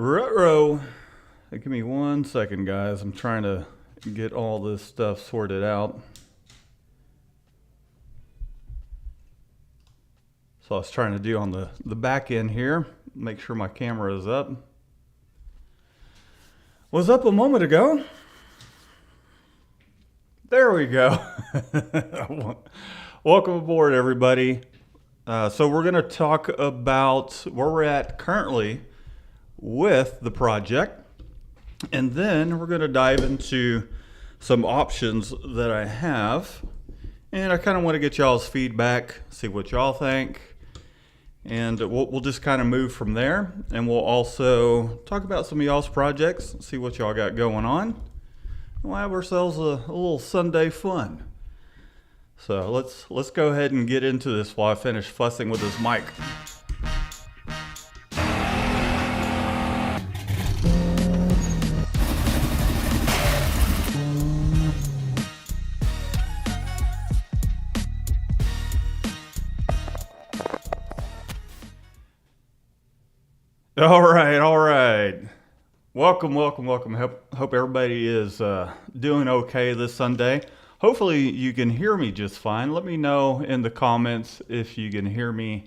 Ruh-roh. Give me 1 second, guys. I'm trying to get all this stuff sorted out. So I was trying to do on the back end here. Make sure my camera is up. Was up a moment ago. There we go. Welcome aboard, everybody. So we're going to talk about where we're at currently with the project. And then we're going to dive into some options that I have. And I kind of want to get y'all's feedback, see what y'all think. And we'll just kind of move from there. And we'll also talk about some of y'all's projects, see what y'all got going on. We'll have ourselves a little Sunday fun. So let's go ahead and get into this while I finish fussing with this mic. All right. Welcome. Hope everybody is doing okay this Sunday. Hopefully you can hear me just fine. Let me know in the comments if you can hear me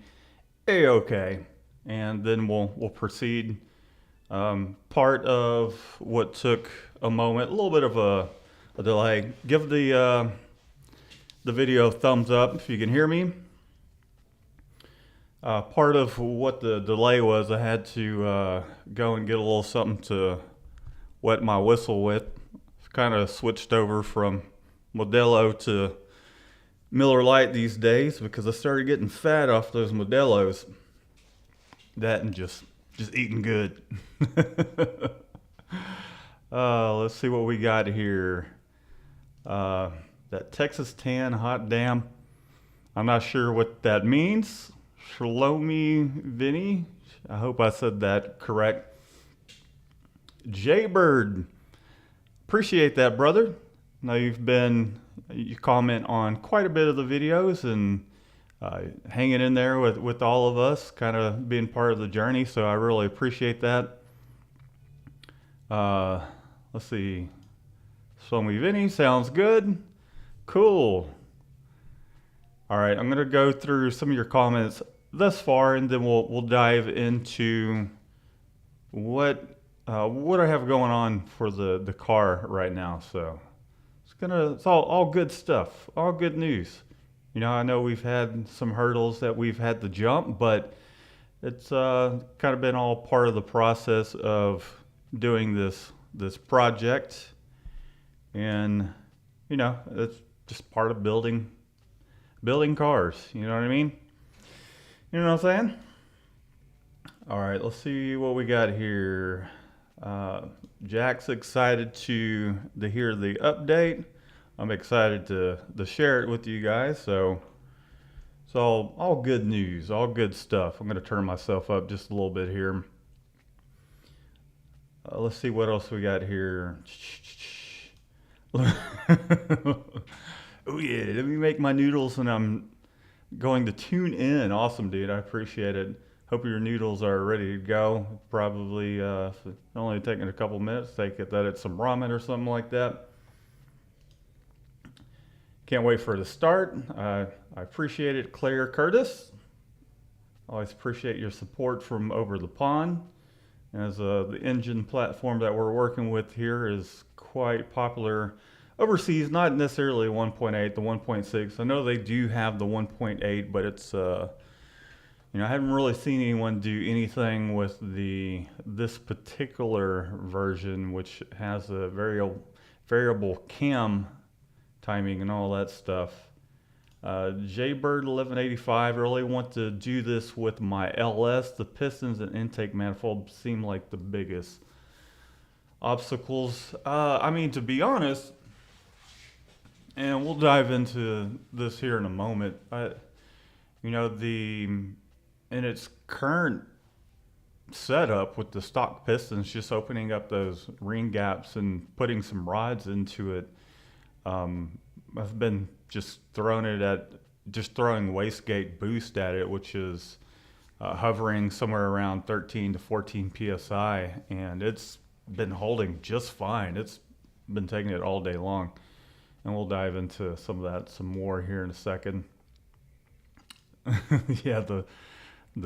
a-okay, and then we'll proceed. Part of what took a moment, a little bit of a delay. Give the video a thumbs up if you can hear me. Part of what the delay was, I had to go and get a little something to wet my whistle with. Kind of switched over from Modelo to Miller Lite these days because I started getting fat off those Modelos. That and just eating good. Let's see what we got here. That Texas tan, hot damn. I'm not sure what that means. Shlomi Vinny, I hope I said that correct. Jaybird, appreciate that, brother. Now you comment on quite a bit of the videos and hanging in there with all of us, kind of being part of the journey, so I really appreciate that. Let's see. Shlomi Vinny, sounds good. Cool. All right, I'm going to go through some of your comments thus far, and then we'll dive into what I have going on for the car right now. So it's all good stuff, all good news. You know, I know we've had some hurdles that we've had to jump, but it's kind of been all part of the process of doing this project, and you know, it's just part of building cars. You know what I mean? You know what I'm saying? All right, let's see what we got here. Jack's excited to hear the update. I'm excited to share it with you guys. So it's all good news, all good stuff. I'm going to turn myself up just a little bit here. Let's see what else we got here. Oh yeah, let me make my noodles and I'm going to tune in. Awesome, dude. I appreciate it. Hope your noodles are ready to go. Probably only taking a couple minutes. Take it that it's some ramen or something like that. Can't wait for it to start. I appreciate it, Claire Curtis. Always appreciate your support from over the pond. As the engine platform that we're working with here is quite popular overseas, not necessarily 1.8, the 1.6. I know they do have the 1.8, but it's you know, I haven't really seen anyone do anything with this particular version, which has a variable cam timing and all that stuff. Jaybird 1185, really want to do this with my LS. The pistons and intake manifold seem like the biggest obstacles. I mean, to be honest, and we'll dive into this here in a moment. You know, in its current setup with the stock pistons, just opening up those ring gaps and putting some rods into it, I've been just throwing wastegate boost at it, which is hovering somewhere around 13 to 14 psi, and it's been holding just fine. It's been taking it all day long, and we'll dive into some of that some more here in a second. Yeah, the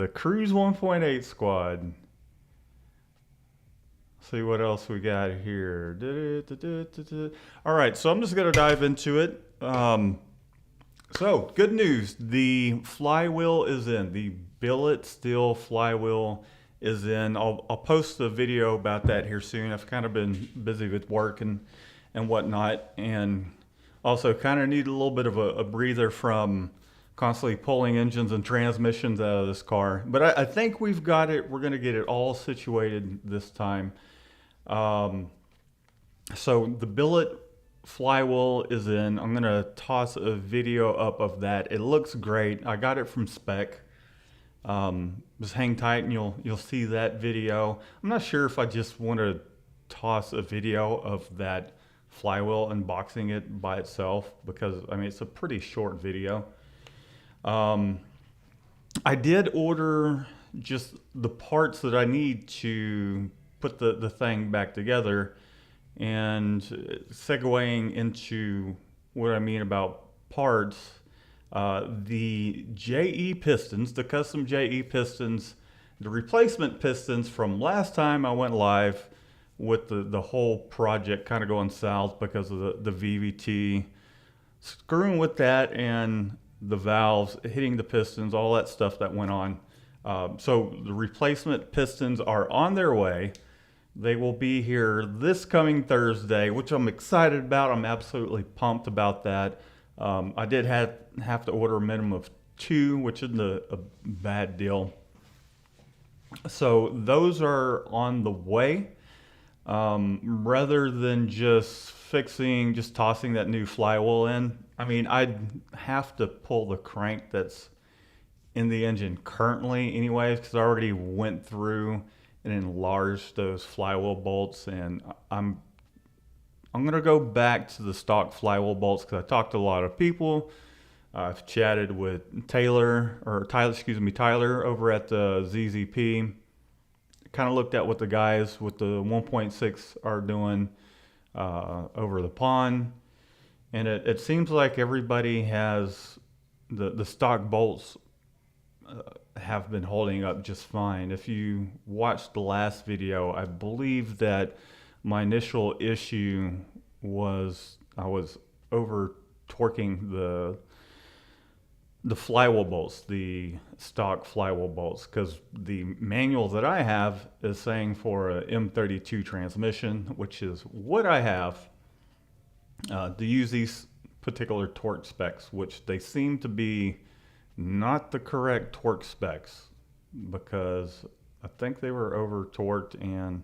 Cruze 1.8 squad. See what else we got here. All right, so I'm just gonna dive into it. So good news, the flywheel is in. The billet steel flywheel is in. I'll post a video about that here soon. I've kind of been busy with work and whatnot, and also kind of need a little bit of a breather from constantly pulling engines and transmissions out of this car. But I think we've got it. We're going to get it all situated this time. So the billet flywheel is in. I'm going to toss a video up of that. It looks great. I got it from Spec. Just hang tight and you'll see that video. I'm not sure if I just want to toss a video of that flywheel unboxing it by itself, because I mean it's a pretty short video. I did order just the parts that I need to put the thing back together, and segueing into what I mean about parts, the JE pistons, the custom JE pistons, the replacement pistons from last time I went live with the whole project kind of going south because of the VVT, screwing with that and the valves hitting the pistons, all that stuff that went on. So the replacement pistons are on their way. They will be here this coming Thursday, which I'm excited about. I'm absolutely pumped about that. I did have to order a minimum of 2, which isn't a bad deal. So those are on the way. Rather than just tossing that new flywheel in, I mean, I'd have to pull the crank that's in the engine currently anyways, because I already went through and enlarged those flywheel bolts, and I'm gonna go back to the stock flywheel bolts because I talked to a lot of people. I've chatted with Tyler over at the ZZP. Kind of looked at what the guys with the 1.6 are doing over the pond, and it seems like everybody has the stock bolts have been holding up just fine. If you watched the last video, I believe that my initial issue was I was over torquing the flywheel bolts, the stock flywheel bolts, because the manual that I have is saying for a M32 transmission, which is what I have, to use these particular torque specs, which they seem to be not the correct torque specs, because I think they were over torqued, and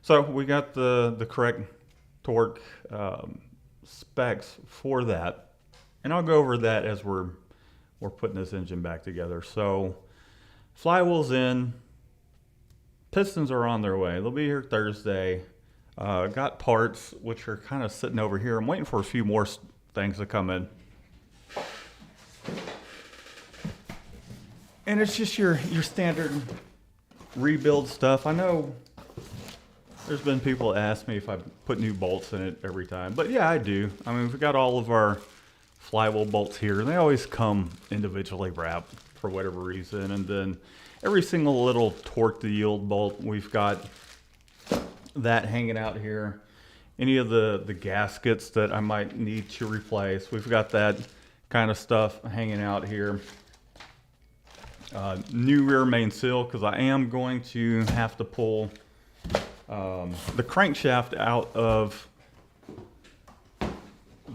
so we got the correct torque specs for that, and I'll go over that as we're putting this engine back together. So flywheel's in, pistons are on their way. They'll be here Thursday. Got parts which are kind of sitting over here. I'm waiting for a few more things to come in. And it's just your standard rebuild stuff. I know there's been people ask me if I put new bolts in it every time, but yeah, I do. I mean, we've got all of our flywheel bolts here, and they always come individually wrapped for whatever reason. And then every single little torque to yield bolt, we've got that hanging out here. Any of the gaskets that I might need to replace, we've got that kind of stuff hanging out here. New rear main seal, because I am going to have to pull the crankshaft out of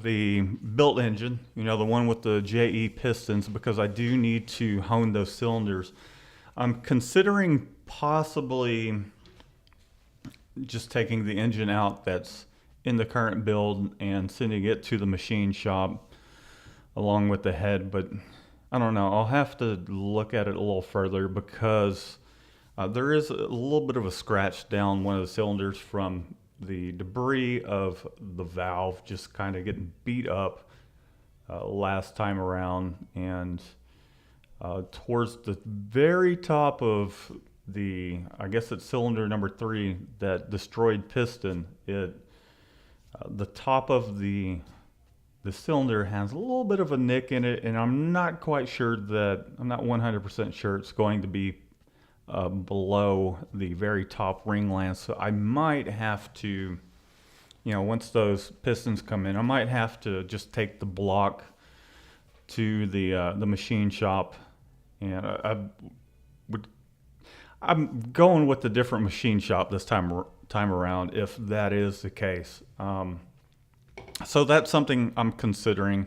the built engine, you know, the one with the JE pistons, because I do need to hone those cylinders. I'm considering possibly just taking the engine out that's in the current build and sending it to the machine shop along with the head, but I don't know. I'll have to look at it a little further, because there is a little bit of a scratch down one of the cylinders from the debris of the valve just kind of getting beat up last time around, and towards the very top of I guess it's cylinder number 3, that destroyed piston. The top of the cylinder has a little bit of a nick in it, and I'm not 100% sure it's going to be below the very top ring lance. So I might have to, once those pistons come in, I might have to just take the block to the machine shop, and I'm going with the different machine shop this time around, if that is the case. So that's something I'm considering.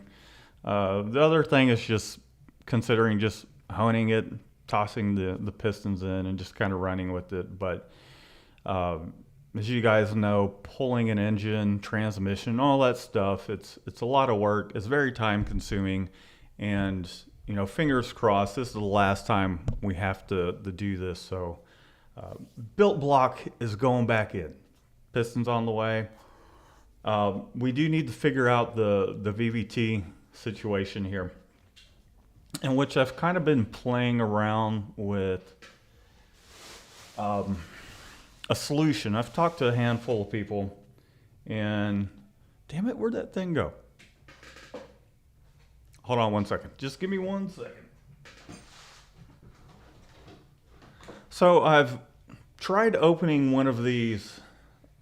The other thing is just considering just honing it, tossing the pistons in, and just kind of running with it. But as you guys know, pulling an engine, transmission, all that stuff, it's a lot of work. It's very time consuming, and fingers crossed, this is the last time we have to do this. So built block is going back in. Pistons on the way. We do need to figure out the VVT situation here, in which I've kind of been playing around with a solution. I've talked to a handful of people, and damn it, where'd that thing go? Hold on one second. Just give me 1 second. So I've tried opening one of these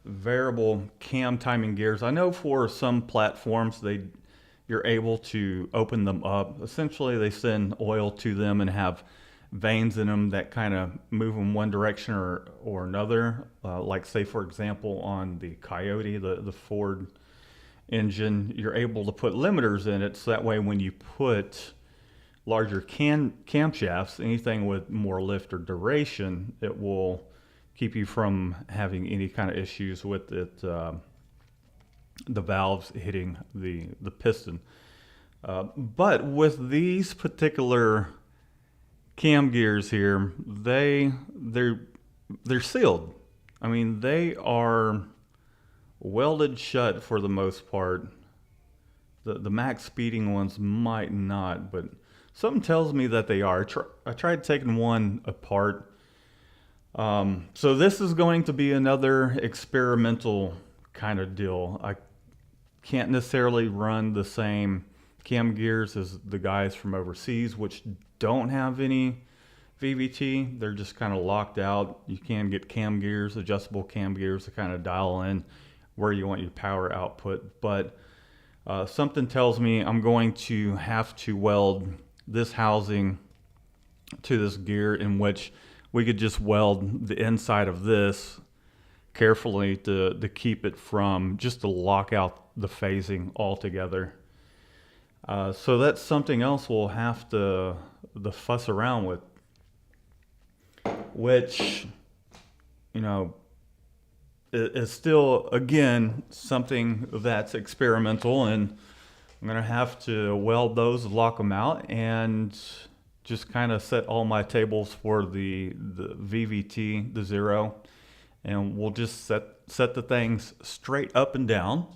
variable cam timing gears. I know for some platforms you're able to open them up. Essentially, they send oil to them and have vanes in them that kind of move in one direction or another. Like say, for example, on the Coyote, the Ford engine, you're able to put limiters in it, so that way when you put larger camshafts, anything with more lift or duration, it will keep you from having any kind of issues with it, the valves hitting the piston. But with these particular cam gears here, they're sealed. I mean, they are welded shut for the most part. The max speeding ones might not, but something tells me that they are. I tried taking one apart. So this is going to be another experimental kind of deal. I can't necessarily run the same cam gears as the guys from overseas, which don't have any VVT. They're just kind of locked out. You can get cam gears, adjustable cam gears, to kind of dial in where you want your power output. But something tells me I'm going to have to weld this housing to this gear, in which we could just weld the inside of this carefully to keep it from, just to lock out the phasing altogether. So that's something else we'll have to fuss around with, which, is still, again, something that's experimental, and I'm going to have to weld those, lock them out, and just kind of set all my tables for the VVT, the 0, and we'll just set the things straight up and down.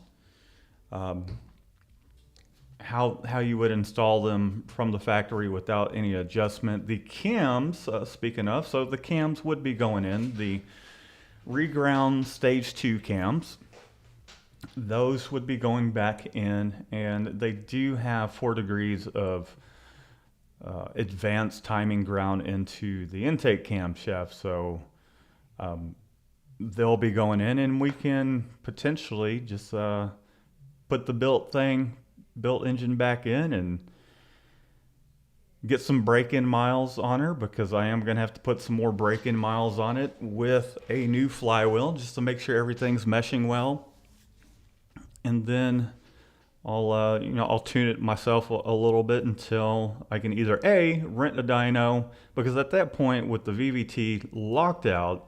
How you would install them from the factory without any adjustment. The cams, speaking of, so the cams would be going in, the reground stage 2 cams. Those would be going back in, and they do have 4 degrees of advanced timing ground into the intake camshaft, so they'll be going in, and we can potentially just put the built engine back in and get some break-in miles on her, because I am going to have to put some more break-in miles on it with a new flywheel, just to make sure everything's meshing well. And then I'll tune it myself a little bit until I can either A, rent a dyno, because at that point with the VVT locked out,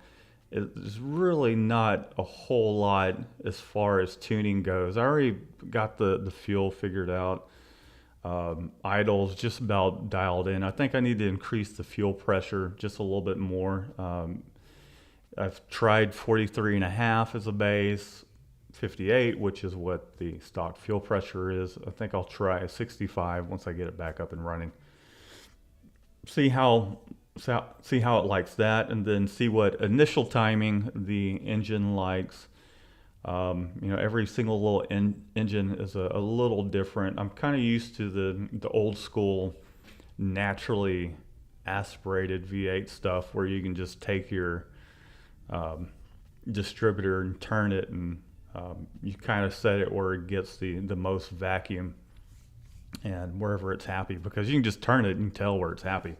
it's really not a whole lot as far as tuning goes. I already got the fuel figured out. Idle's just about dialed in. I think I need to increase the fuel pressure just a little bit more. I've tried 43.5 as a base, 58, which is what the stock fuel pressure is. I think I'll try 65 once I get it back up and running. see how see how it likes that, and then see what initial timing the engine likes. You know, every single little engine is a little different. I'm kind of used to the old school naturally aspirated V8 stuff where you can just take your distributor and turn it, and you kind of set it where it gets the most vacuum and wherever it's happy, because you can just turn it and tell where it's happy.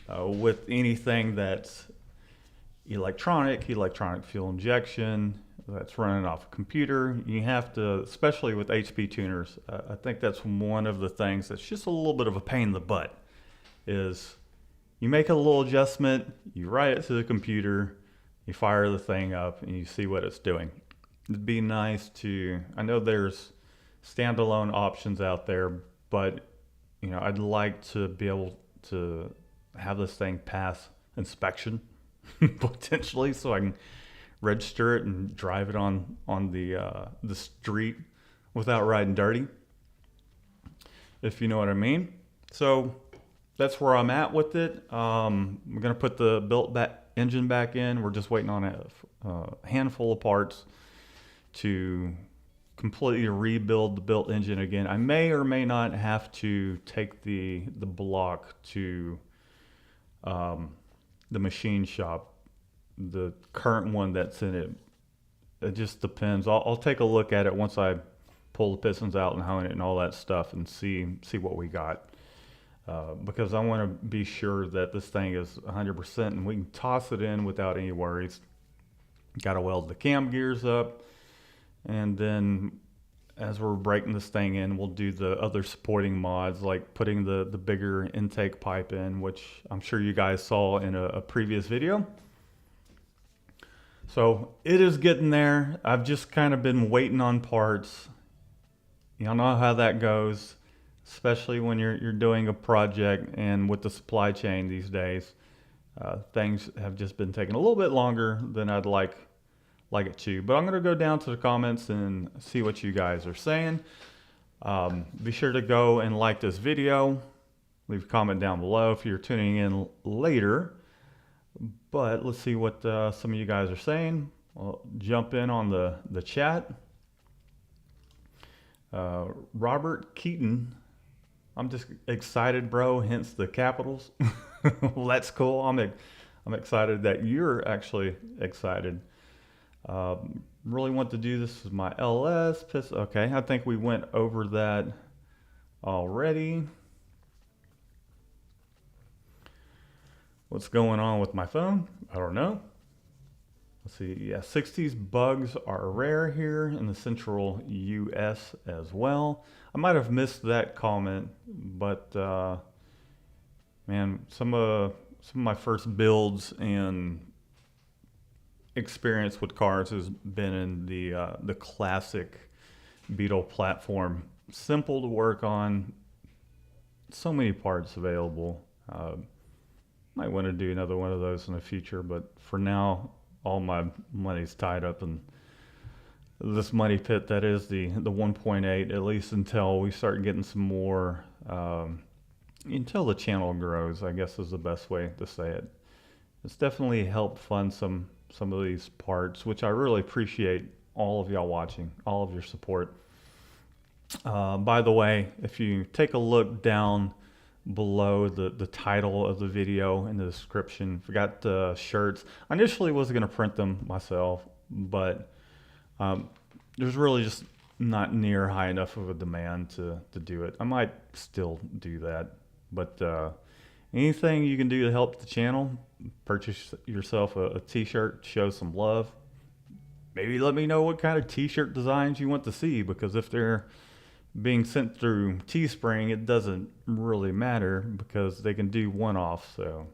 With anything that's electronic fuel injection, that's running off a computer, you have to, especially with HP tuners, I think that's one of the things that's just a little bit of a pain in the butt, is you make a little adjustment, you write it to the computer, you fire the thing up, and you see what it's doing. It'd be nice to, I know there's standalone options out there, but you know, I'd like to be able to have this thing pass inspection potentially, so I can register it and drive it on the street without riding dirty, if you know what I mean. So that's where I'm at with it. We're gonna put the built engine back in. We're just waiting on a handful of parts to completely rebuild the built engine again. I may or may not have to take the block to the machine shop, the current one that's in it. It just depends. I'll take a look at it once I pull the pistons out and hone it and all that stuff, and see what we got. Because I want to be sure that this thing is 100% and we can toss it in without any worries. Got to weld the cam gears up, and then as we're breaking this thing in, we'll do the other supporting mods, like putting the bigger intake pipe in, which I'm sure you guys saw in a previous video. So it is getting there. I've just kind of been waiting on parts. Y'all know how that goes, especially when you're doing a project, and with the supply chain these days, things have just been taking a little bit longer than I'd like it to. But I'm going to go down to the comments and see what you guys are saying. Be sure to go and like this video. Leave a comment down below if you're tuning in later. But let's see what some of you guys are saying. I'll jump in on the chat. Robert Keaton, I'm just excited, bro, hence the capitals. Well, that's cool. I'm excited that you're actually excited. Really want to do this with my LS. Okay, I think we went over that already. What's going on with my phone? I don't know. Let's see. Yeah, 60s bugs are rare here in the central US as well. I might have missed that comment, but man, some of my first builds and experience with cars has been in the classic Beetle platform. Simple to work on, so many parts available. Might want to do another one of those in the future, but for now, all my money's tied up in this money pit that is the 1.8, at least until we start getting some more, until the channel grows, I guess is the best way to say it. It's definitely helped fund some of these parts, which I really appreciate all of y'all watching, all of your support. By the way, if you take a look down below the title of the video in the description, forgot the shirts. I initially wasn't going to print them myself, but there's really just not near high enough of a demand to do it. I might still do that, but anything you can do to help the channel, purchase yourself a t-shirt, show some love. Maybe let me know what kind of t-shirt designs you want to see, because if they're being sent through Teespring, it doesn't really matter because they can do one-off. So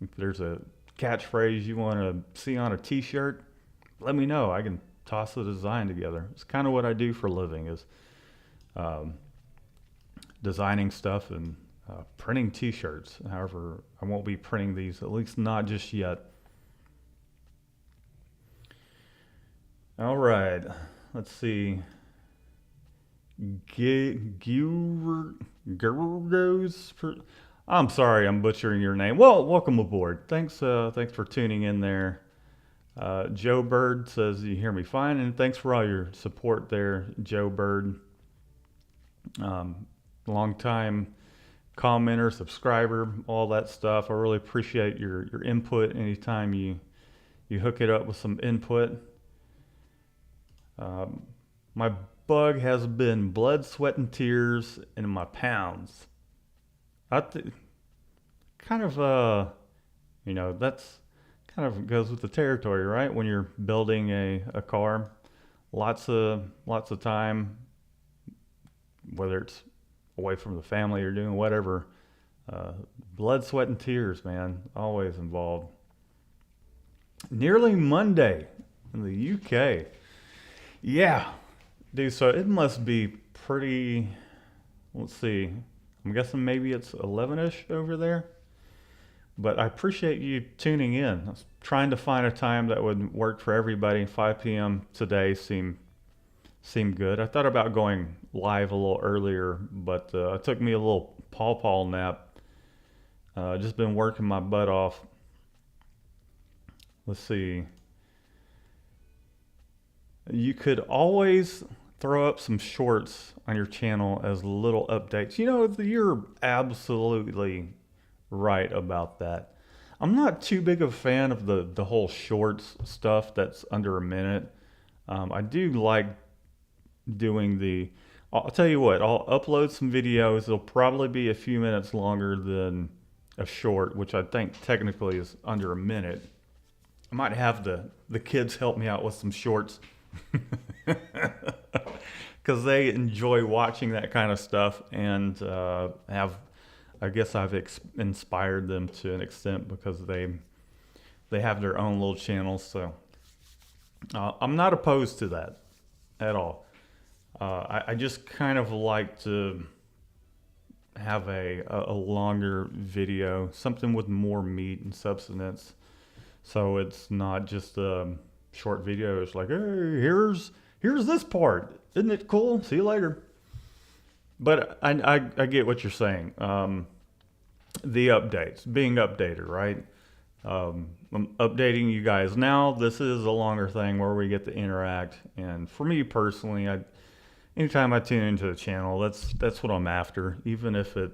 if there's a catchphrase you want to see on a t-shirt, let me know. I can toss the design together. It's kind of what I do for a living, is designing stuff and printing t-shirts. However, I won't be printing these, at least not just yet. All right, let's see. Gurgos, I'm sorry, I'm butchering your name. Well, welcome aboard. Thanks for tuning in there. Joe Bird says you hear me fine, and thanks for all your support there, Joe Bird. Long time commenter, subscriber, all that stuff. I really appreciate your input anytime you hook it up with some input. My bug has been blood, sweat, and tears in my pounds. Kind of, that's kind of goes with the territory, right? When you're building a car, lots of time, whether it's away from the family or doing whatever, blood, sweat, and tears, man, always involved. Nearly Monday in the UK. Yeah, dude, so it must be pretty, let's see, I'm guessing maybe it's 11ish over there. But I appreciate you tuning in. I was trying to find a time that would work for everybody. 5 p.m. today seemed good. I thought about going live a little earlier, but it took me a little paw nap. Just been working my butt off. Let's see. You could always throw up some shorts on your channel as little updates. You're absolutely right about that. I'm not too big of a fan of the whole shorts stuff that's under a minute. I do like doing I'll tell you what, I'll upload some videos. They'll probably be a few minutes longer than a short, which I think technically is under a minute. I might have the kids help me out with some shorts because they enjoy watching that kind of stuff, and I guess I've inspired them to an extent because they have their own little channels. So I'm not opposed to that at all. I just kind of like to have a longer video, something with more meat and substance. So it's not just a short video. It's like, hey, here's this part. Isn't it cool? See you later. But I get what you're saying. The updates, being updated, right? I'm updating you guys now. This is a longer thing where we get to interact. And for me personally, anytime I tune into the channel, that's what I'm after. Even if it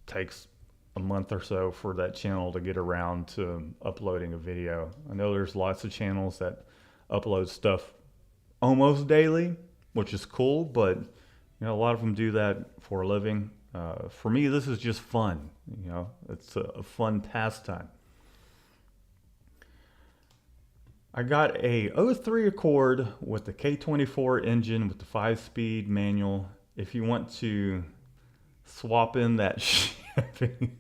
takes a month or so for that channel to get around to uploading a video. I know there's lots of channels that upload stuff almost daily, which is cool, but a lot of them do that for a living. For me, this is just fun. It's a fun pastime. I got a '03 Accord with the K24 engine with the 5-speed manual. If you want to swap in that Chevy,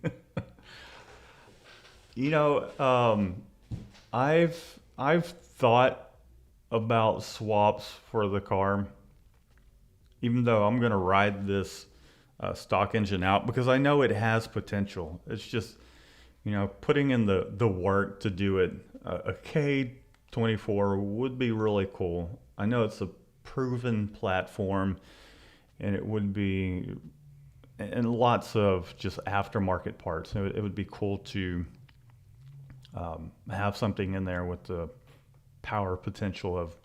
I've thought about swaps for the car, even though I'm going to ride this stock engine out because I know it has potential. It's just, putting in the work to do it. A K24 would be really cool. I know it's a proven platform, and it would be, and lots of just aftermarket parts. It would be cool to have something in there with the power potential of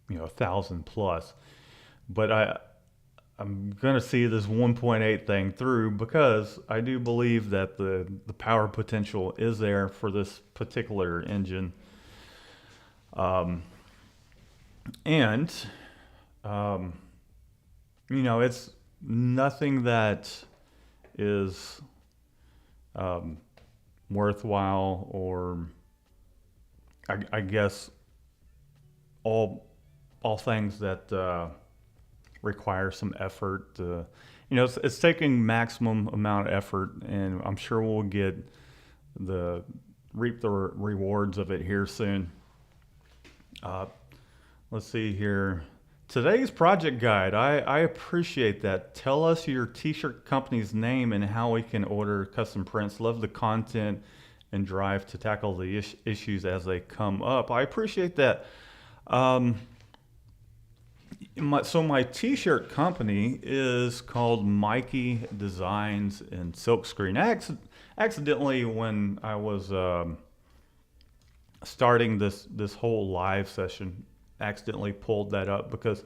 1,000 plus. But I'm going to see this 1.8 thing through because I do believe that the power potential is there for this particular engine. It's nothing that is worthwhile, or I guess all things that require some effort. It's taking maximum amount of effort, and I'm sure we'll reap the rewards of it here soon. Let's see here. Today's project guide, I appreciate that. Tell us your t-shirt company's name and how we can order custom prints. Love the content and drive to tackle the issues as they come up. I appreciate that. my t-shirt company is called Mikey Designs and Silkscreen. Accidentally, when I was starting this whole live session, accidentally pulled that up because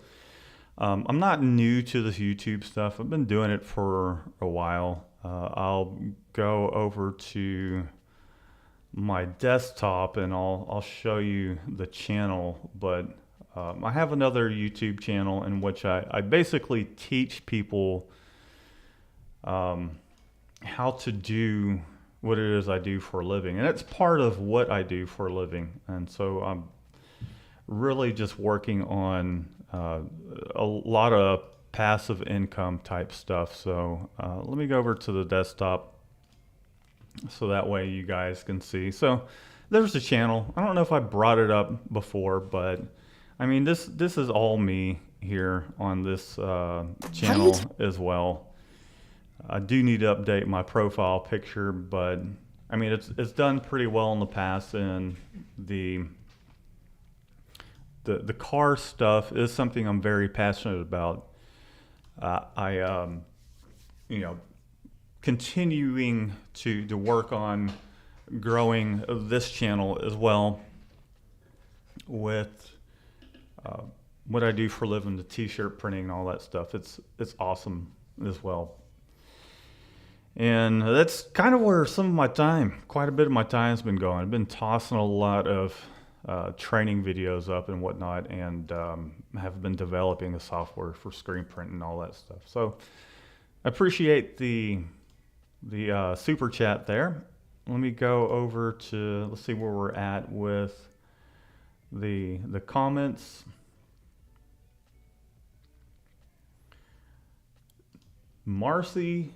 I'm not new to this YouTube stuff. I've been doing it for a while. I'll go over to my desktop and I'll show you the channel, but I have another YouTube channel in which I basically teach people how to do what it is I do for a living. And it's part of what I do for a living. And so I'm really just working on a lot of passive income type stuff. So let me go over to the desktop so that way you guys can see. So there's the channel. I don't know if I brought it up before, but I mean, this is all me here on this channel as well. I do need to update my profile picture, but I mean, it's done pretty well in the past, and the car stuff is something I'm very passionate about. You know, continuing to work on growing this channel as well with what I do for a living, the t-shirt printing and all that stuff. It's awesome as well. And that's kind of where some of my time, quite a bit of my time has been going. I've been tossing a lot of training videos up and whatnot, and have been developing the software for screen print and all that stuff. So I appreciate the super chat there. Let me go over to, let's see where we're at with the comments. Marcy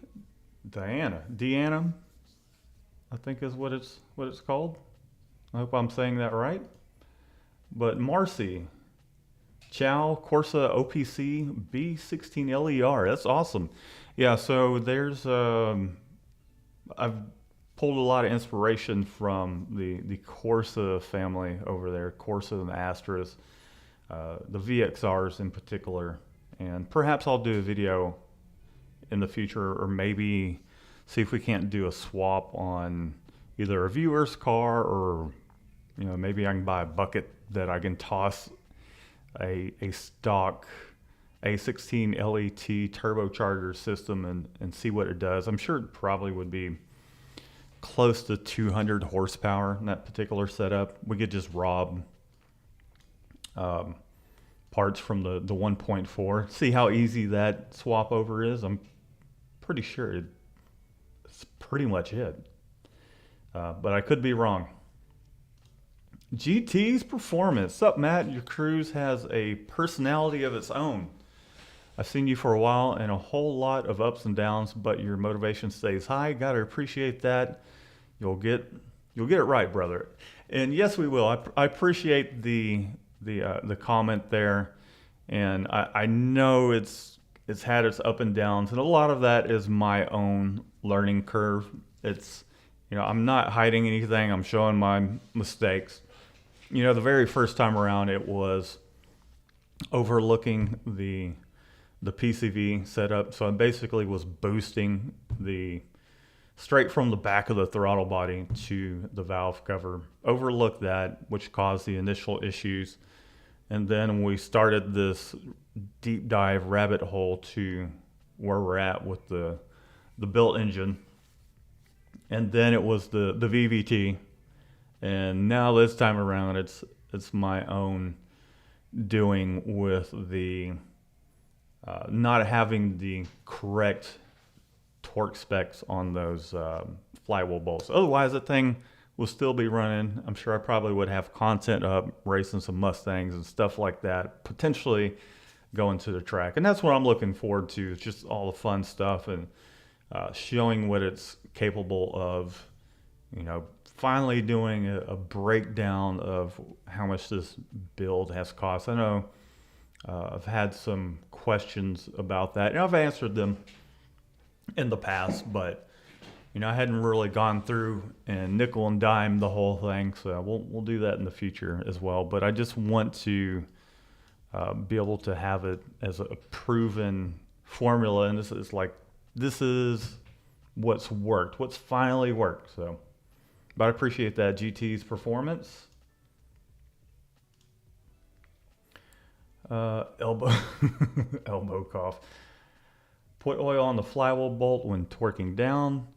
Deanna, I think is what it's called. I hope I'm saying that right. But Marcy, Chow Corsa OPC B16LER, that's awesome. Yeah, so there's I've pulled a lot of inspiration from the Corsa family over there, Corsa and the Astras, the VXRs in particular, and perhaps I'll do a video in the future, or maybe see if we can't do a swap on either a viewer's car, or maybe I can buy a bucket that I can toss a stock A16 LET turbocharger system and see what it does. I'm sure it probably would be close to 200 horsepower in that particular setup. We could just rob parts from the 1.4. See how easy that swap over is. I'm pretty sure it's pretty much it. But I could be wrong. GT's performance. Sup, Matt? Your Cruze has a personality of its own. I've seen you for a while and a whole lot of ups and downs, but your motivation stays high. Gotta appreciate that. You'll get it right, brother. And yes, we will. I appreciate the comment there, and I know it's had its up and downs, and a lot of that is my own learning curve. It's I'm not hiding anything. I'm showing my mistakes. The very first time around, it was overlooking the PCV setup. So I basically was boosting straight from the back of the throttle body to the valve cover. Overlooked that, which caused the initial issues. And then we started this deep dive rabbit hole to where we're at with the built engine. And then it was the VVT. And now this time around, it's my own doing with the not having the correct torque specs on those flywheel bolts. Otherwise, the thing will still be running. I'm sure I probably would have content up, racing some Mustangs and stuff like that, potentially going to the track. And that's what I'm looking forward to, is just all the fun stuff and showing what it's capable of, finally doing a breakdown of how much this build has cost. I know I've had some questions about that, and I've answered them in the past, but I hadn't really gone through and nickel and dime the whole thing, so we'll do that in the future as well. But I just want to be able to have it as a proven formula. And this is what's worked, what's finally worked. So, but I appreciate that GT's performance. Elbow elbow cough. Put oil on the flywheel bolt when torquing down.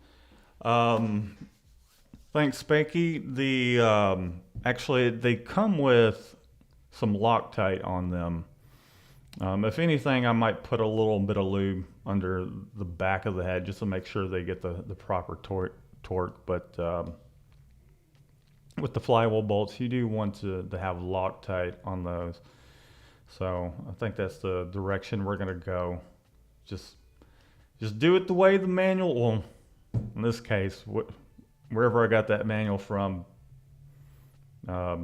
Thanks, Spanky. Actually, they come with some Loctite on them. If anything, I might put a little bit of lube under the back of the head just to make sure they get the proper torque. But with the flywheel bolts, you do want to have Loctite on those. So I think that's the direction we're gonna go. Just do it the way the manual. Well, in this case, wherever I got that manual from, I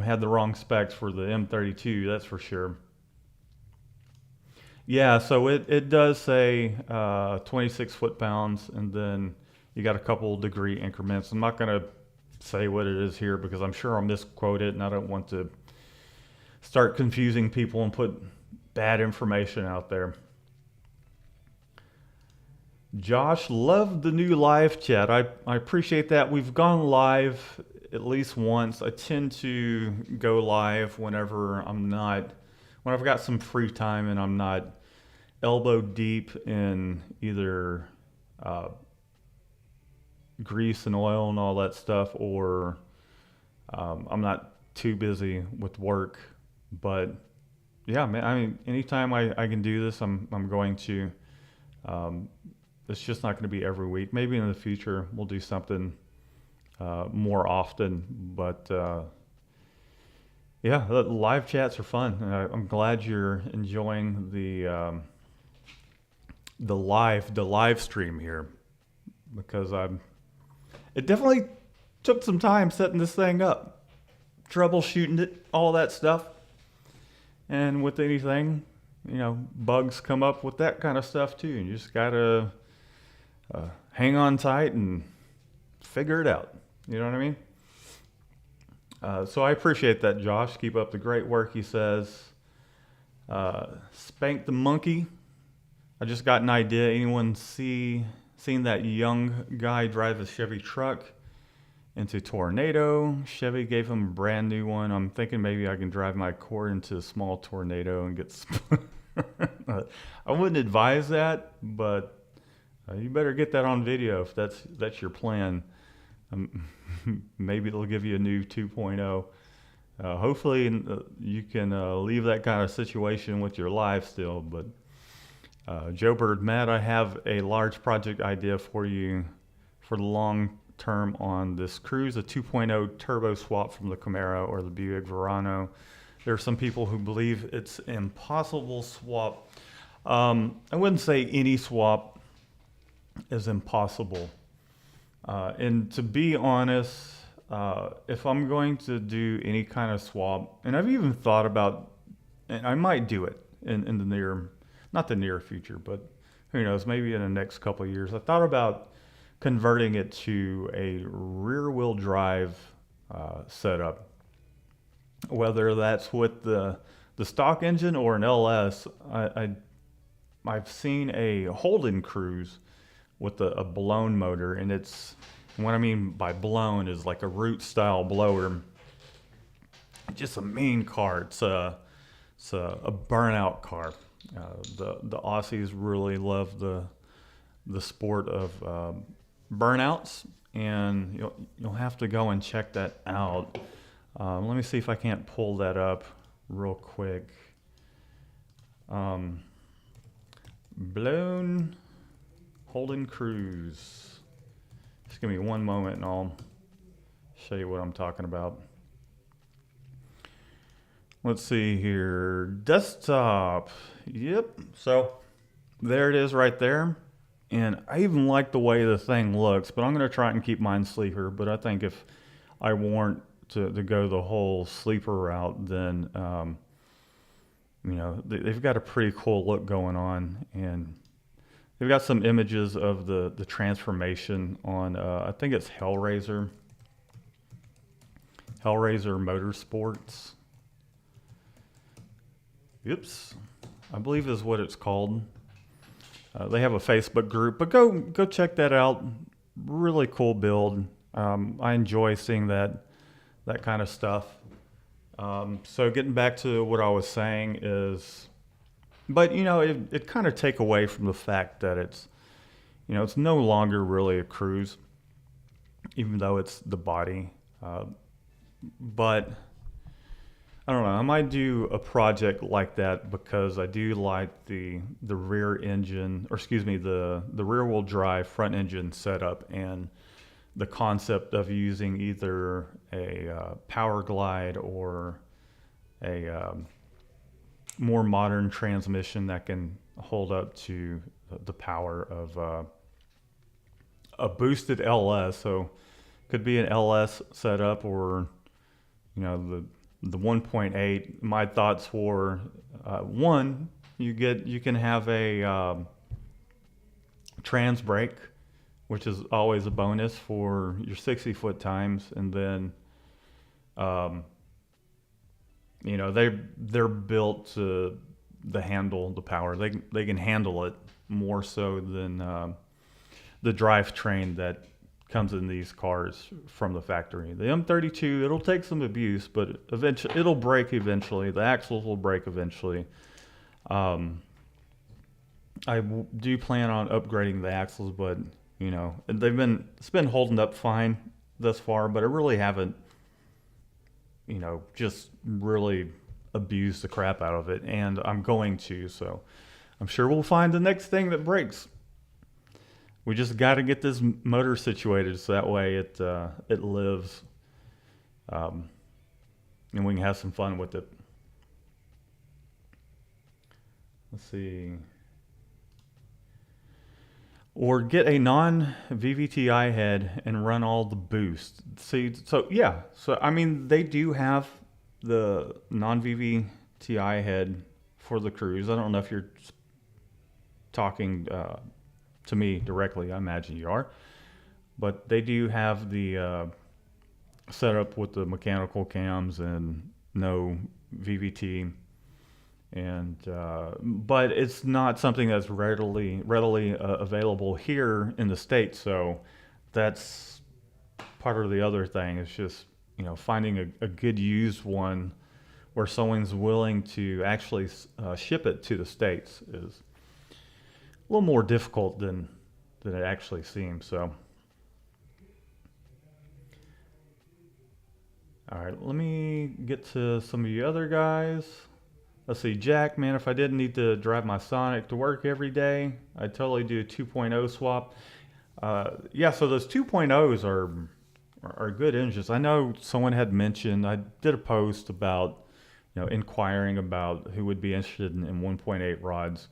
had the wrong specs for the M32. That's for sure. Yeah, so it does say 26 foot-pounds, and then you got a couple degree increments. I'm not gonna say what it is here because I'm sure I'll misquote it, and I don't want to start confusing people and put bad information out there. Josh, loved the new live chat. I appreciate that. We've gone live at least once. I tend to go live whenever when I've got some free time and I'm not elbow deep in either grease and oil and all that stuff, or I'm not too busy with work. But yeah, man, I mean, anytime I can do this, I'm going to. It's just not going to be every week. Maybe in the future we'll do something more often. But yeah, the live chats are fun. I'm glad you're enjoying the live stream here, because it definitely took some time setting this thing up, troubleshooting it, all that stuff. And with anything, bugs come up with that kind of stuff too. And you just gotta hang on tight and figure it out. You know what I mean? So I appreciate that, Josh. Keep up the great work, he says. Spank the monkey. I just got an idea. Anyone seen that young guy drive a Chevy truck into tornado? Chevy gave him a brand new one. I'm thinking maybe I can drive my Accord into a small tornado and get I wouldn't advise that, but you better get that on video if that's your plan. Maybe it'll give you a new 2.0. Hopefully you can leave that kind of situation with your life still. But Joe Bird, Matt, I have a large project idea for you for the long term on this Cruze, a 2.0 turbo swap from the Camaro or the Buick Verano. There are some people who believe it's an impossible swap. I wouldn't say any swap is impossible. And to be honest, if I'm going to do any kind of swap, and I've even thought about, and I might do it in the not the near future, but who knows, maybe in the next couple of years. I thought about converting it to a rear wheel drive setup, whether that's with the stock engine or an LS. I've seen a Holden Cruze with a blown motor, and what I mean by blown is like a root style blower. Just a mean car. It's a burnout car. The Aussies really love the sport of burnouts, and you'll have to go and check that out. Let me see if I can't pull that up real quick. Blown Holden Cruze. Just give me one moment and I'll show you what I'm talking about. Let's see here. Desktop. Yep. So there it is right there. And I even like the way the thing looks, but I'm going to try and keep mine sleeper. But I think if I want to go the whole sleeper route, then, they've got a pretty cool look going on. And they've got some images of the transformation on, I think it's Hellraiser Motorsports. Oops, I believe is what it's called. They have a Facebook group, but go check that out. Really cool build. I enjoy seeing that kind of stuff. So getting back to what I was saying is, but it kind of take away from the fact that it's no longer really a Cruze, even though it's the body. But I don't know. I might do a project like that because I do like the rear engine, or excuse me, the rear wheel drive front engine setup, and the concept of using either a power glide or a more modern transmission that can hold up to the power of a boosted LS. So could be an LS setup, or the 1.8. My thoughts for one, you can have a trans brake, which is always a bonus for your 60-foot times, and then they're built to handle the power. They can handle it more so than the drivetrain that comes in these cars from the factory. The M32, it'll take some abuse, but eventually it'll break eventually. The axles will break eventually. Do plan on upgrading the axles, but it's been holding up fine thus far, but I really haven't just really abused the crap out of it, and I'm going to, so I'm sure we'll find the next thing that breaks. We just got to get this motor situated so that way it lives, and we can have some fun with it. Let's see. Or get a non-VVTi head and run all the boost. See, so yeah, so I mean they do have the non-VVTi head for the Cruze. I don't know if you're talking to me directly. I imagine you are, but they do have the setup with the mechanical cams and no VVT, and but it's not something that's readily available here in the States. So that's part of the other thing. It's just finding a good used one where someone's willing to actually ship it to the States is a little more difficult than it actually seems. So, all right, let me get to some of you other guys. Let's see, Jack, man, if I didn't need to drive my Sonic to work every day, I'd totally do a 2.0 swap. Yeah, so those 2.0s are good engines. I know someone had mentioned, I did a post about inquiring about who would be interested in 1.8 rods.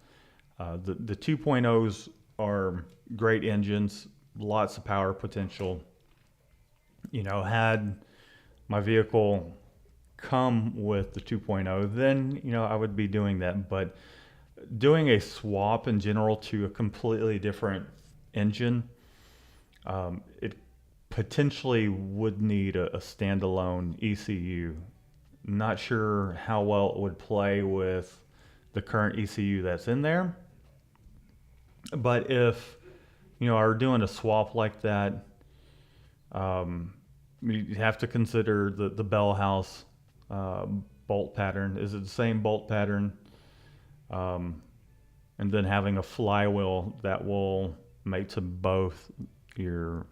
The 2.0s are great engines, lots of power potential. Had my vehicle come with the 2.0, then I would be doing that. But doing a swap in general to a completely different engine, it potentially would need a standalone ECU. Not sure how well it would play with the current ECU that's in there. But if I were doing a swap like that, you have to consider the bell house bolt pattern. Is it the same bolt pattern? And then having a flywheel that will mate to both your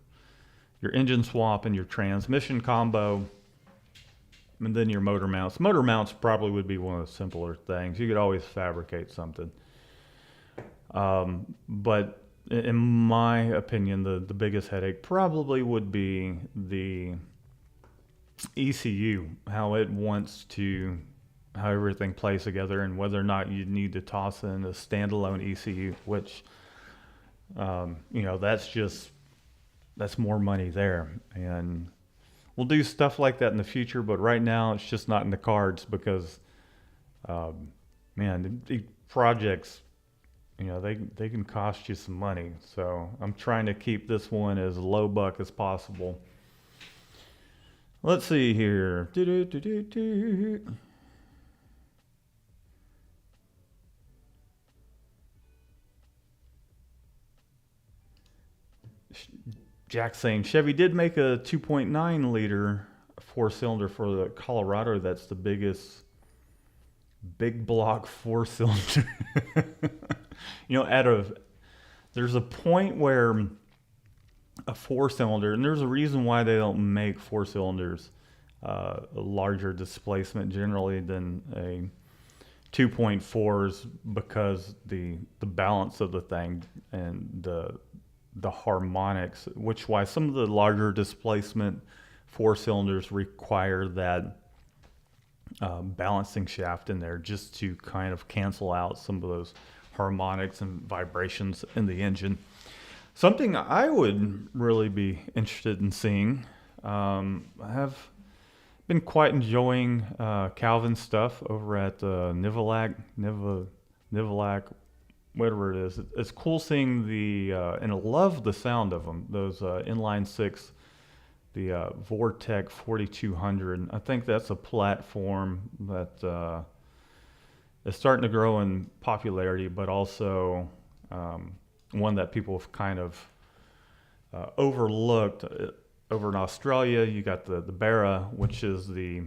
engine swap and your transmission combo, and then your motor mounts. Motor mounts probably would be one of the simpler things. You could always fabricate something. But in my opinion, the biggest headache probably would be the ECU, how everything plays together, and whether or not you need to toss in a standalone ECU, which, that's more money there. And we'll do stuff like that in the future, but right now it's just not in the cards because, the projects, they can cost you some money. So I'm trying to keep this one as low buck as possible. Let's see here. Jack saying Chevy did make a 2.9 liter four-cylinder for the Colorado. That's the biggest big block four-cylinder. There's a point where a four-cylinder, and there's a reason why they don't make four cylinders a larger displacement generally than a 2.4s, because the balance of the thing and the harmonics, which why some of the larger displacement four cylinders require that balancing shaft in there just to kind of cancel out some of those harmonics and vibrations in the engine. Something I would really be interested in seeing. I have been quite enjoying Calvin's stuff over at Nivolac, whatever it is. It's cool seeing and I love the sound of them, those inline six, the Vortec 4200. I think that's a platform that is starting to grow in popularity, but also one that people have kind of overlooked. Over in Australia, you got the Barra, which is the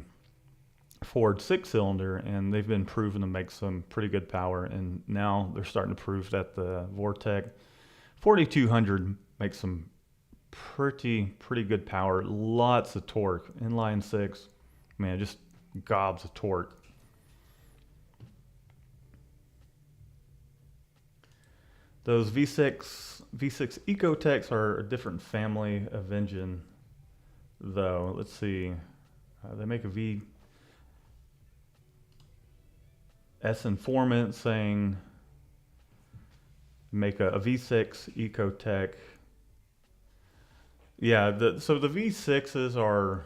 Ford six-cylinder, and they've been proven to make some pretty good power, and now they're starting to prove that the Vortec 4200 makes some pretty good power, lots of torque. Inline six, man, just gobs of torque. Those V6 Ecotechs are a different family of engine, though. Let's see, they make a S Informant saying make a V6 Ecotech. Yeah, so the V6s are,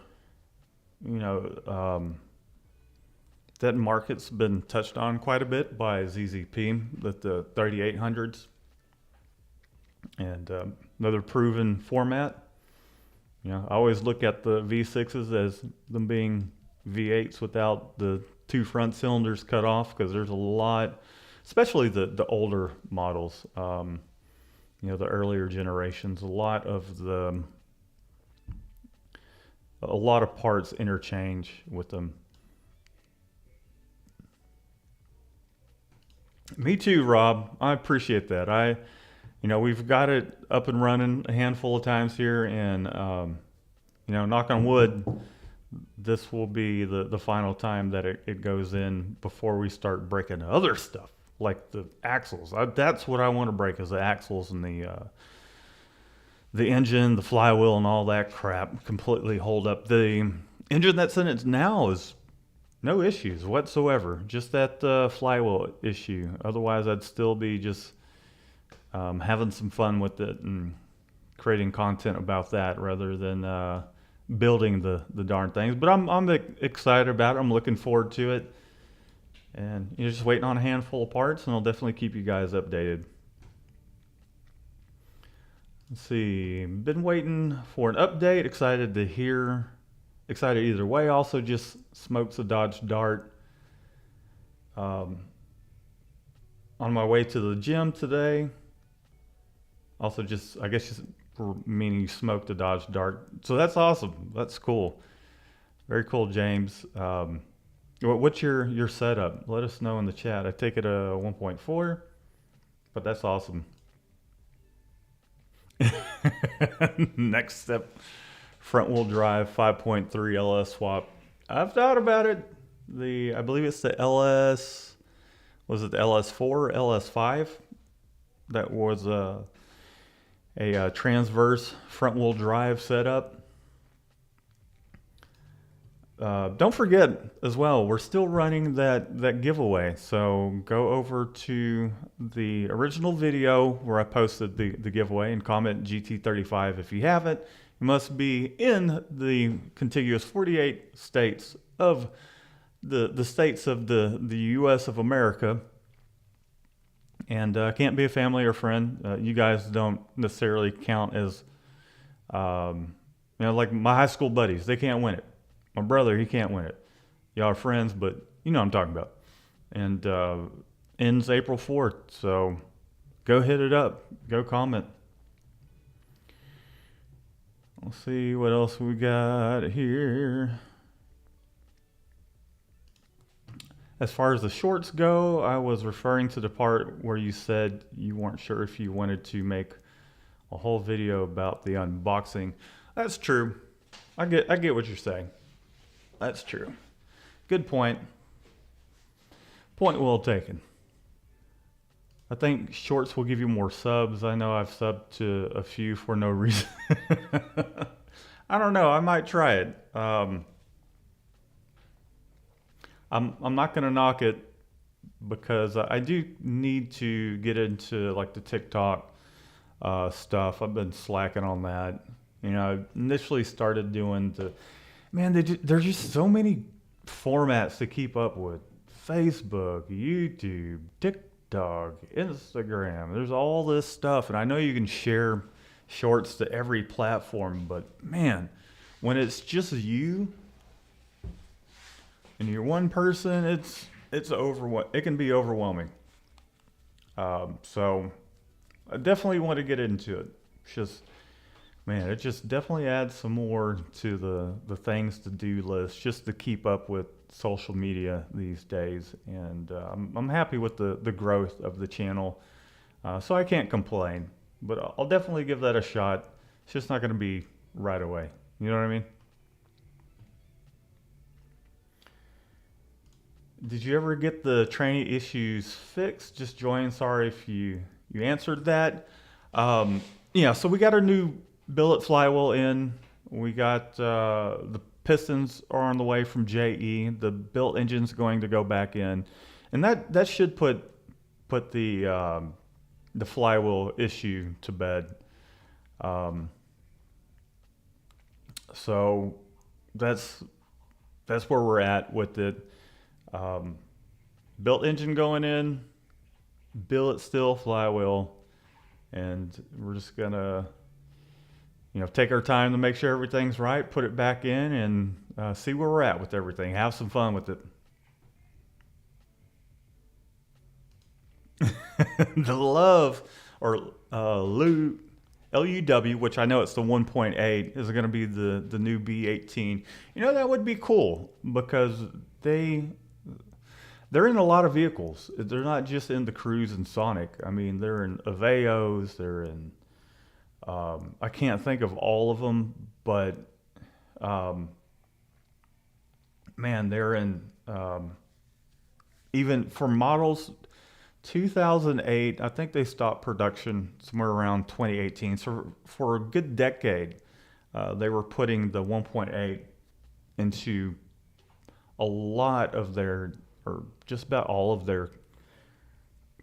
that market's been touched on quite a bit by ZZP, with the 3800s. And another proven format. I always look at the V6s as them being V8s without the two front cylinders cut off, because there's a lot, especially the older models, the earlier generations, a lot of parts interchange with them. Me too, Rob. I appreciate that. We've got it up and running a handful of times here, and knock on wood, this will be the final time that it goes in before we start breaking other stuff like the axles. That's what I want to break, is the axles and the engine, the flywheel, and all that crap completely hold up. The engine that's in it now is no issues whatsoever, just that flywheel issue. Otherwise, I'd still be just having some fun with it and creating content about that rather than building the darn things. But I'm excited about it. I'm looking forward to it. And just waiting on a handful of parts, and I'll definitely keep you guys updated. Let's see. Been waiting for an update. Excited either way. Also just smoked a Dodge Dart. On my way to the gym today. Also I guess just meaning you smoked a Dodge Dart. So that's awesome. That's cool. Very cool, James. What's your setup? Let us know in the chat. I take it a 1.4, but that's awesome. Next step, front wheel drive 5.3 LS swap. I've thought about it. I believe it's the LS, was it the LS4 or LS5? That was a transverse front wheel drive setup. Don't forget as well, we're still running that giveaway. So go over to the original video where I posted the giveaway and comment GT35 if you haven't. You must be in the contiguous 48 states of the states of the U.S. of America. And can't be a family or friend. You guys don't necessarily count as, like my high school buddies. They can't win it. My brother, he can't win it. Y'all are friends, but you know what I'm talking about. And ends April 4th, so go hit it up. Go comment. Let's see what else we got here. As far as the shorts go, I was referring to the part where you said you weren't sure if you wanted to make a whole video about the unboxing. That's true. I get what you're saying. That's true. Good point. Point well taken. I think shorts will give you more subs. I know I've subbed to a few for no reason. I don't know. I might try it. I'm not gonna knock it because I do need to get into like the TikTok stuff. I've been slacking on that. You know, I initially started doing the man. There's just so many formats to keep up with: Facebook, YouTube, TikTok, Instagram. There's all this stuff, and I know you can share shorts to every platform, but man, when it's just you and you're one person, it can be overwhelming. So I definitely want to get into it. It's just man, it just definitely adds some more to the things to do list just to keep up with social media these days. And I'm happy with the growth of the channel, so I can't complain. But I'll definitely give that a shot. It's just not going to be right away. You know what I mean? Did you ever get the tranny issues fixed? Just join. Sorry if you answered that. Yeah, so we got our new billet flywheel in. We got the pistons are on the way from JE. The built engine's going to go back in, and that should put the flywheel issue to bed. So that's where we're at with it. Built engine going in, billet still, flywheel, and we're just gonna take our time to make sure everything's right, put it back in, and see where we're at with everything. Have some fun with it. The love or LUW, which I know it's the 1.8, is going to be the new B18. That would be cool because they're in a lot of vehicles. They're not just in the Cruze and Sonic. I mean, they're in Aveos. They're in I can't think of all of them, but man, they're in even for models 2008. I think they stopped production somewhere around 2018. So for a good decade, they were putting the 1.8 into a lot of their, or just about all of their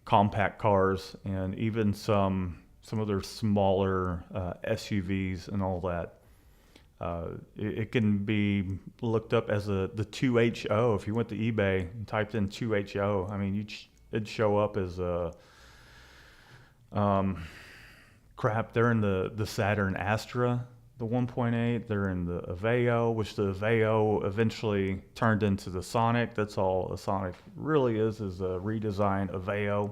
compact cars, and even some of their smaller SUVs and all that. It can be looked up as the 2HO. If you went to eBay and typed in 2HO, I mean, it'd show up as a crap. They're in the Saturn Astra, the 1.8. They're in the Aveo, which the Aveo eventually turned into the Sonic. That's all a Sonic really is a redesigned Aveo.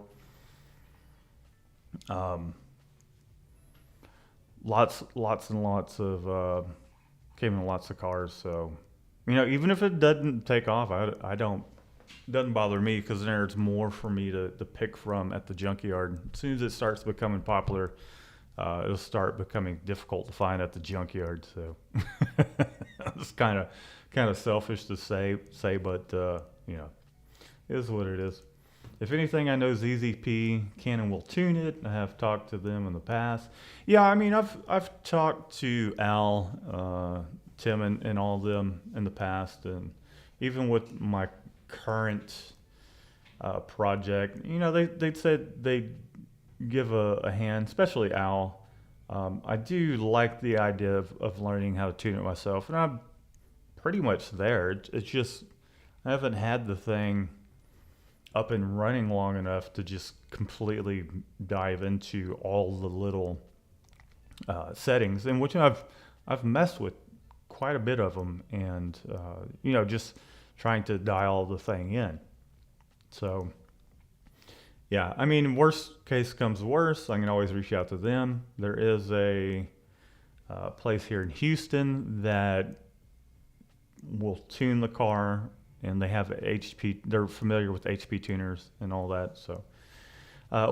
Lots and lots of came in lots of cars. So even if it doesn't take off, I don't, doesn't bother me, because there's more for me to pick from at the junkyard. As soon as it starts becoming popular, it'll start becoming difficult to find at the junkyard. So it's kind of selfish to say, but it is what it is. If anything, I know ZZP Canon will tune it. I have talked to them in the past. Yeah, I mean, I've talked to Al, Tim, and all of them in the past, and even with my current project, they said they'd give a hand, especially Al. I do like the idea of learning how to tune it myself, and I'm pretty much there. It's just I haven't had the thing up and running long enough to just completely dive into all the little settings, in which I've messed with quite a bit of them, and just trying to dial the thing in. So yeah, I mean, worst case comes worst, I can always reach out to them. There is a place here in Houston that will tune the car, and they have HP. They're familiar with HP tuners and all that. So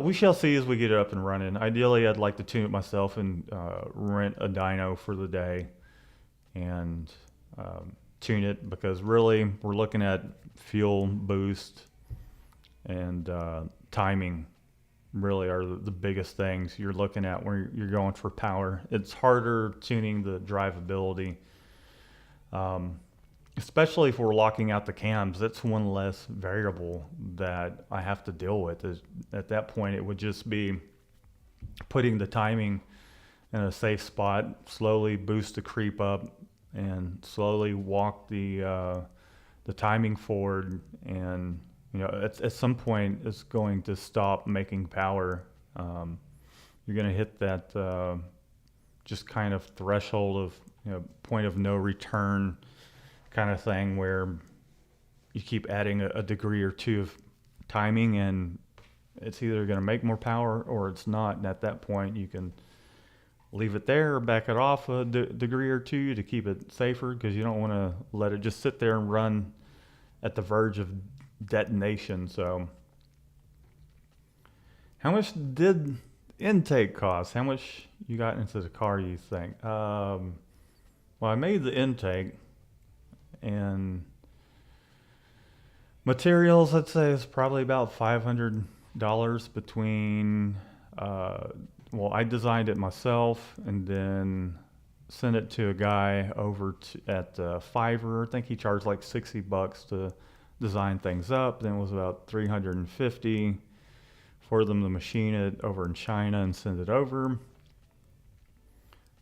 we shall see as we get it up and running. Ideally, I'd like to tune it myself and rent a dyno for the day and tune it, because really we're looking at fuel boost and timing really are the biggest things you're looking at when you're going for power. It's harder tuning the drivability, especially if we're locking out the cams. That's one less variable that I have to deal with. At that point, it would just be putting the timing in a safe spot, slowly boost the creep up, and slowly walk the timing forward. And at some point, it's going to stop making power. You're going to hit that just kind of threshold of point of no return kind of thing, where you keep adding a degree or two of timing, and it's either going to make more power or it's not. And at that point, you can leave it there or back it off a degree or two to keep it safer, because you don't want to let it just sit there and run at the verge of detonation. So how much did intake cost? How much you got into the car, you think? Well, I made the intake, and materials, I'd say, is probably about $500 between well, I designed it myself and then sent it to a guy over at Fiverr. I think he charged like $60 to design things up. Then it was about $350 for them to machine it over in China and send it over.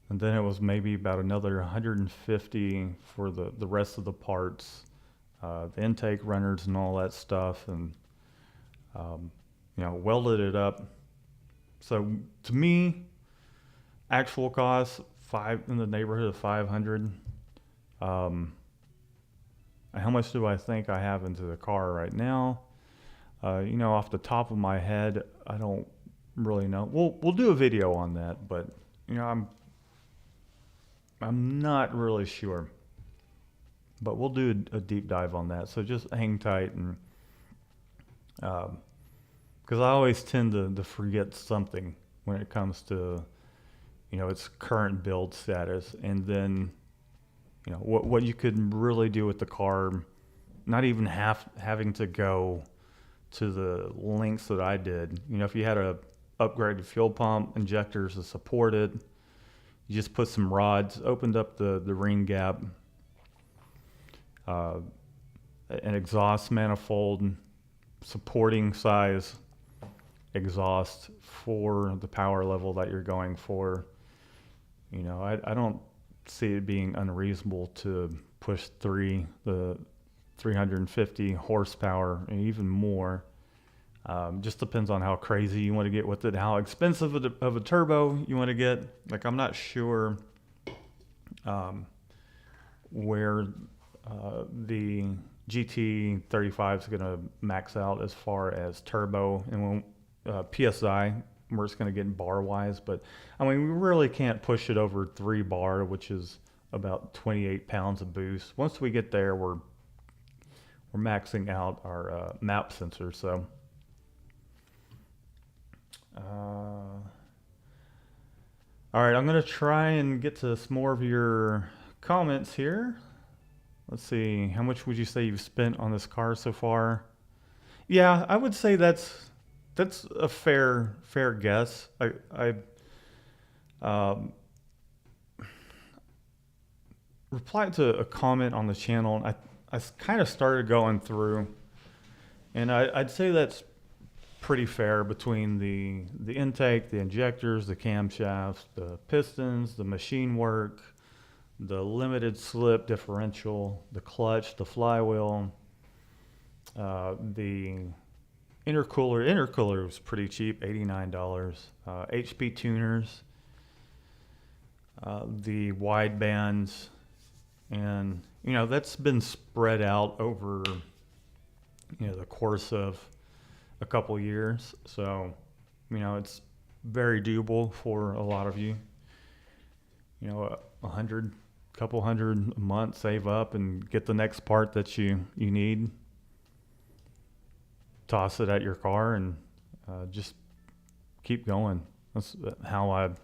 And then it was maybe about another $150 for the rest of the parts, the intake runners and all that stuff, and welded it up. So to me, actual cost in the neighborhood of 500. How much do I think I have into the car right now? Off the top of my head, I don't really know. We'll do a video on that, but I'm not really sure. But we'll do a deep dive on that. So just hang tight, and because I always tend to forget something when it comes to its current build status, and then what you could really do with the car, not even having to go to the lengths that I did. If you had a upgraded fuel pump, injectors to support it, you just put some rods, opened up the ring gap, an exhaust manifold, supporting size exhaust for the power level that you're going for. I don't see it being unreasonable to push the 350 horsepower and even more. Just depends on how crazy you want to get with it, how expensive of a turbo you want to get. Like, I'm not sure where the GT35 is going to max out as far as turbo, and when PSI, where it's going to get bar wise. But I mean, we really can't push it over 3 bar, which is about 28 pounds of boost. Once we get there, we're maxing out our map sensor. So all right, I'm going to try and get to some more of your comments here. Let's see, how much would you say you've spent on this car so far? Yeah, I would say that's a fair guess. I replied to a comment on the channel, and I kind of started going through, and I'd say that's pretty fair between the intake, the injectors, the camshafts, the pistons, the machine work, the limited slip differential, the clutch, the flywheel, the intercooler was pretty cheap, $89. HP tuners, the wide bands, and that's been spread out over the course of a couple years. So it's very doable for a lot of you. you know, couple hundred a month, save up and get the next part that you need. Toss it at your car and just keep going. That's how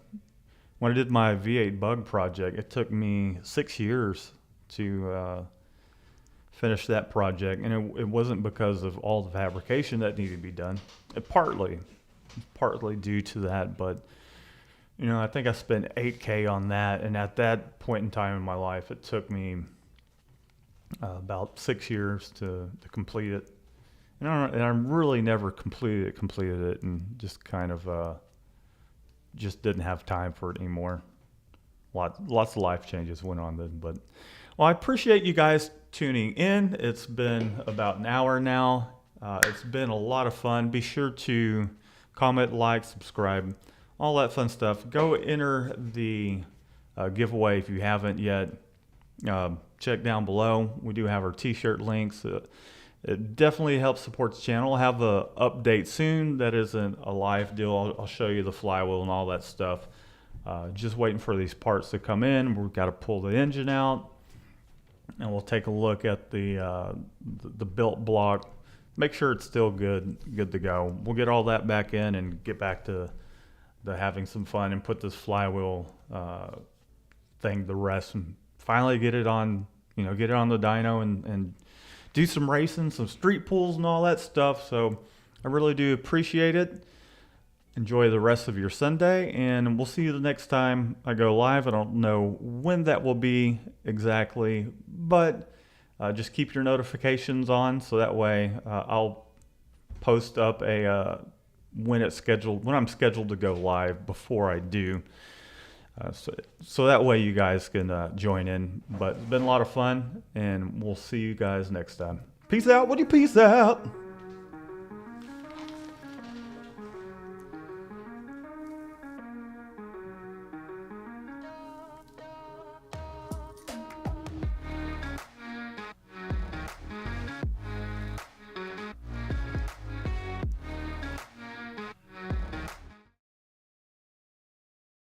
when I did my V8 bug project, it took me 6 years to finish that project. And it wasn't because of all the fabrication that needed to be done. Partly due to that, but you know, I think I spent $8K on that. And at that point in time in my life, it took me about 6 years to complete it. And I really never completed it and just kind of just didn't have time for it anymore. Lots of life changes went on then. But, well, I appreciate you guys tuning in. It's been about an hour now. It's been a lot of fun. Be sure to comment, like, subscribe, all that fun stuff. Go enter the giveaway if you haven't yet. Check down below. We do have our t-shirt links. It definitely helps support the channel. I'll have an update soon that isn't a live deal. I'll show you the flywheel and all that stuff. Just waiting for these parts to come in. We've got to pull the engine out, and we'll take a look at the built block. Make sure it's still good to go. We'll get all that back in and get back to having some fun and put this flywheel thing to rest and finally get it on the dyno and do some racing, some street pulls and all that stuff. So I really do appreciate it. Enjoy the rest of your Sunday, and we'll see you the next time I go live. I don't know when that will be exactly, but just keep your notifications on so that way I'll post up when I'm scheduled to go live before I do. So that way you guys can join in. But it's been a lot of fun, and we'll see you guys next time. Peace out. Woody, peace out.